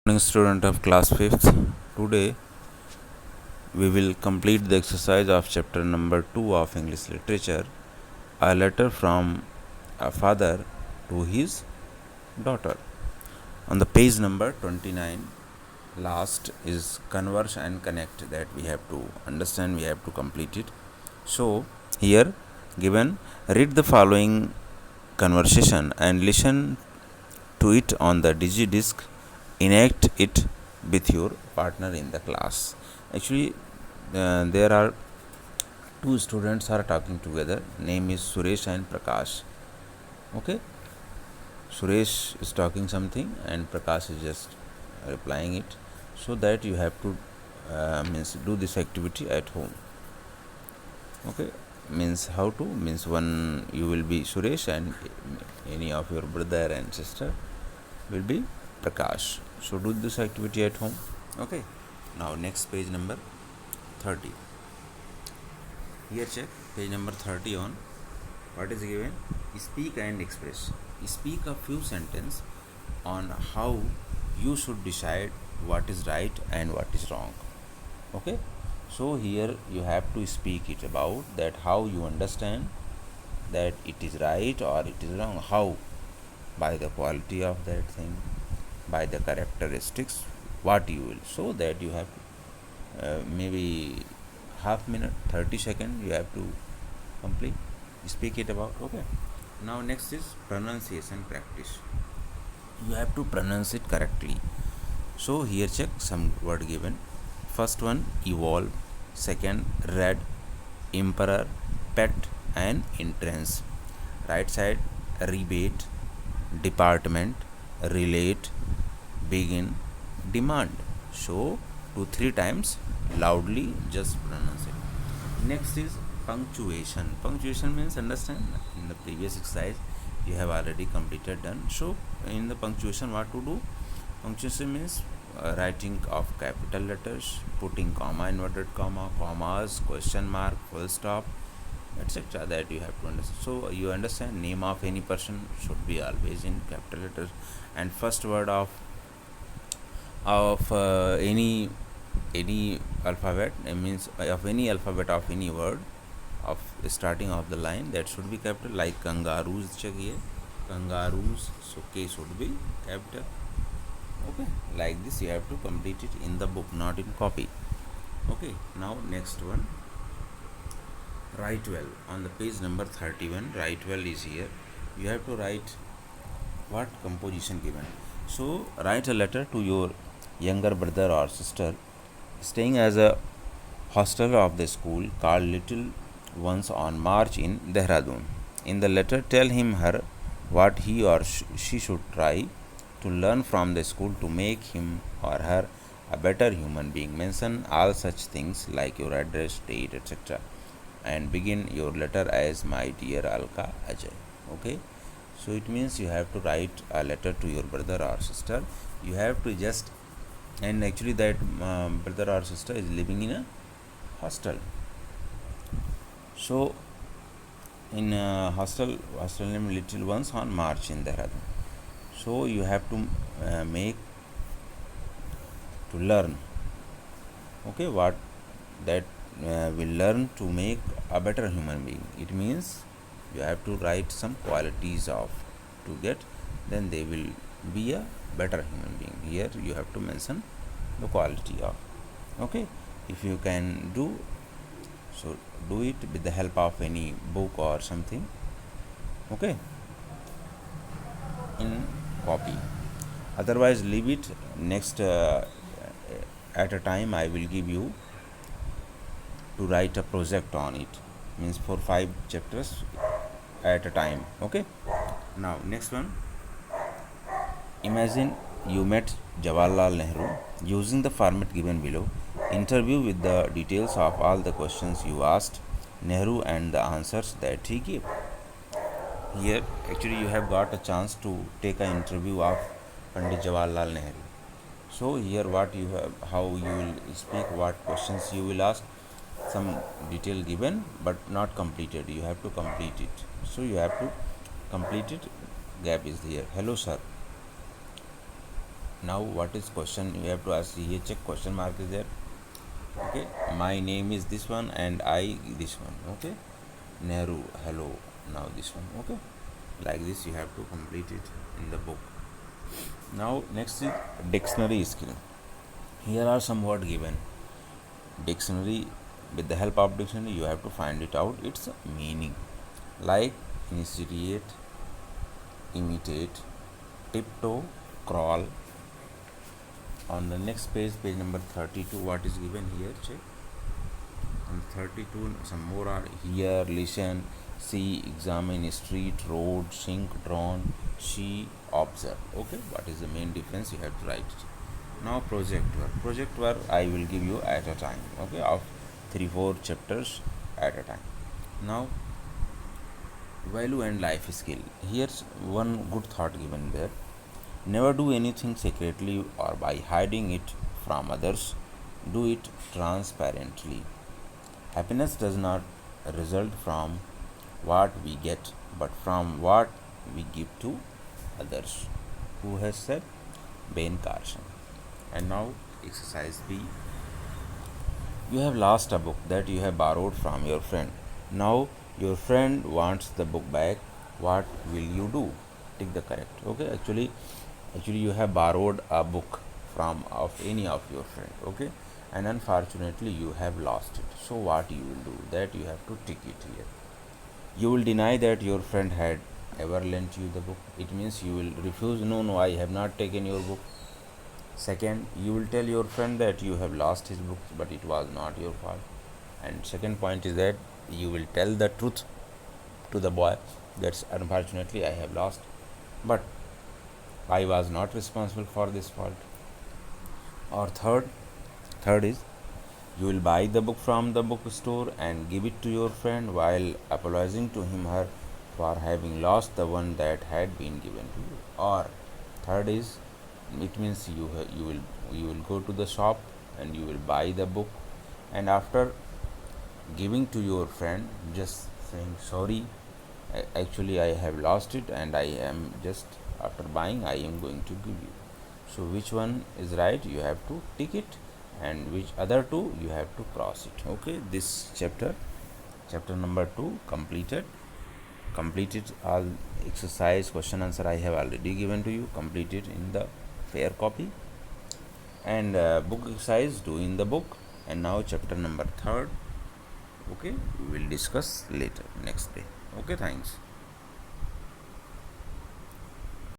Morning, student of class 5th. Today we will complete the exercise of chapter number 2 of English literature, a letter from a father to his daughter. On the page number 29, last is converse and connect, that we have to understand, we have to complete it. So here given, read the following conversation and listen to it on the digidisc. Enact it with your partner in the class. Actually, there are two students are talking together. Name is Suresh and Prakash. Okay, Suresh is talking something and Prakash is just replying it. So that you have to means do this activity at home. Okay, means how to, means one you will be Suresh and any of your brother and sister will be Prakash. So do this activity at home. Okay, now next page number 30. Here check page number 30 on what is given. Speak and express. Speak a few sentences on how you should decide what is right and what is wrong. Okay, so here you have to speak it about that how you understand that it is right or it is wrong. How? By the quality of that thing, by the characteristics, what you will. So that you have maybe half minute, 30 seconds you have to complete, speak it about. Okay, now next is pronunciation practice. You have to pronounce it correctly. So here check some word given. First one, evolve. Second, red, emperor, pet and entrance. Right side, rebate, department, relate, begin, demand. So 2-3 times loudly just pronounce it. Next is punctuation. Punctuation means, understand, in the previous exercise you have already completed done. So in the punctuation, what to do? Punctuation means writing of capital letters, putting comma, inverted comma, commas, question mark, full stop, etc. That you have to understand. So you understand, name of any person should be always in capital letters, and first word of any alphabet, means of any alphabet of any word of starting of the line, that should be capital. Like kangaroos, check here, kangaroos, so K should be capital. Okay, like this you have to complete it in the book, not in copy. Okay, now next one, write well. On the page number 31, write well is here. You have to write what composition given. So write a letter to your younger brother or sister staying as a hostel of the school called Little Ones on March in Dehradun. In the letter, tell him her what he or she should try to learn from the school to make him or her a better human being. Mention all such things like your address, date, etc. and begin your letter as my dear Alka Ajay. Okay, so it means you have to write a letter to your brother or sister. You have to just, and actually that brother or sister is living in a hostel. So in hostel name Little Ones on March in Dehradun. So you have to make to learn. Okay, what that will learn to make a better human being. It means you have to write some qualities of to get, then they will be a better human being. Here you have to mention the quality of. Okay, if you can do so, do it with the help of any book or something. Okay, in copy, otherwise leave it. Next at a time I will give you to write a project on it, means for 5 chapters at a time. Okay, now next one, imagine you met Jawaharlal Nehru. Using the format given below, interview with the details of all the questions you asked Nehru and the answers that he gave. Here actually you have got a chance to take an interview of Pandit Jawaharlal Nehru. So here what you have, how you will speak, what questions you will ask, some detail given but not completed. You have to complete it. So you have to complete it. Gap is here. Hello sir, Now what is question? You have to ask here, check question mark is there. Okay, my name is this one and I this one. Okay, Nehru, hello, now this one. Okay, like this you have to complete it in the book. Now next is dictionary skill. Here are some word given. Dictionary, with the help of dictionary you have to find it out its meaning, like initiate, imitate, tiptoe, crawl. On the next page, page number 32, what is given here, check. On 32 some more are here: listen, see, examine, street, road, sink, drawn, see, observe. Okay, what is the main difference? You have to write it. Now project work I will give you at a time, okay, of 3-4 chapters at a time. Now value and life skill. Here's one good thought given there: never do anything secretly or by hiding it from others. Do it transparently. Happiness does not result from what we get, but from what we give to others. Who has said? Ben Carson. And now, exercise B. You have lost a book that you have borrowed from your friend. Now, your friend wants the book back. What will you do? Tick the correct. Okay, actually, you have borrowed a book from of any of your friend. Okay, and unfortunately, you have lost it. So, what you will do? That you have to tick it here. You will deny that your friend had ever lent you the book. It means you will refuse. No, no, I have not taken your book. Second, you will tell your friend that you have lost his book, but it was not your fault. And second point is that you will tell the truth to the boy. That's unfortunately I have lost, but I was not responsible for this fault. Or third is you will buy the book from the bookstore and give it to your friend while apologizing to him her for having lost the one that had been given to you. Or third is, it means you will go to the shop and you will buy the book, and after giving to your friend, just saying sorry, actually I have lost it and I am just, after buying, I am going to give you. So which one is right? You have to tick it, and which other two you have to cross it. Okay, this chapter number 2 completed all exercise question answer I have already given to you. Complete it in the fair copy, and book exercise do in the book. And now chapter number 3, okay, we will discuss later next day. Okay, thanks.